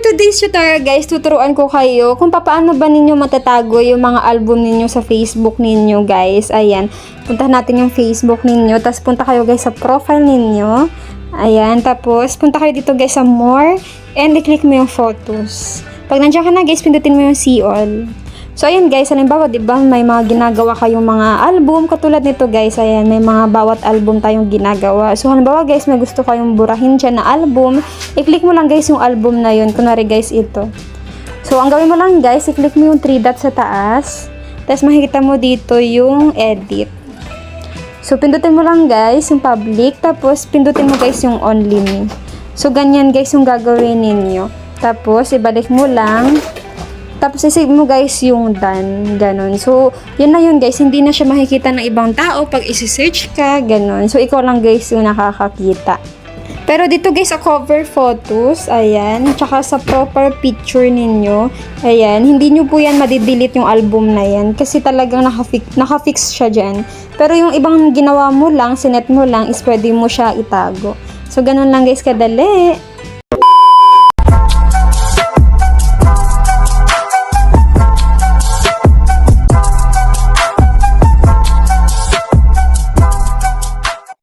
today's tutorial guys, tuturuan ko kayo kung paano ba ninyo matatago yung mga album ninyo sa Facebook ninyo guys. Ayan, punta natin yung Facebook ninyo, tapos punta kayo guys sa profile ninyo. Ayan, tapos punta kayo dito guys sa more, and i-click mo yung photos. Pag nandiyan ka na guys, pindutin mo yung see all. So ayan guys, halimbawa diba may mga ginagawa kayong mga album katulad nito guys. Ayan, may mga bawat album tayong ginagawa. So halimbawa guys, may gusto kayong burahin dyan na album, i-click mo lang guys yung album na yun. Kunwari guys ito. So ang gawin mo lang guys, i-click mo yung 3 dots sa taas, tapos makikita mo dito yung edit. So pindutin mo lang guys yung public, tapos pindutin mo guys yung only me. So ganyan guys yung gagawin ninyo. Tapos ibalik mo lang. Tapos isave mo guys yung done, ganun. So, yun na yun guys, hindi na siya makikita ng ibang tao pag isi-search ka, ganun. So, ikaw lang guys yung nakakakita. Pero dito guys, sa cover photos, ayan, tsaka sa proper picture ninyo, ayan, hindi nyo po yan madidelete yung album na yan, kasi talagang nakafix siya dyan. Pero yung ibang ginawa mo lang, sinet mo lang, is pwede mo siya itago. So, ganun lang guys kadali.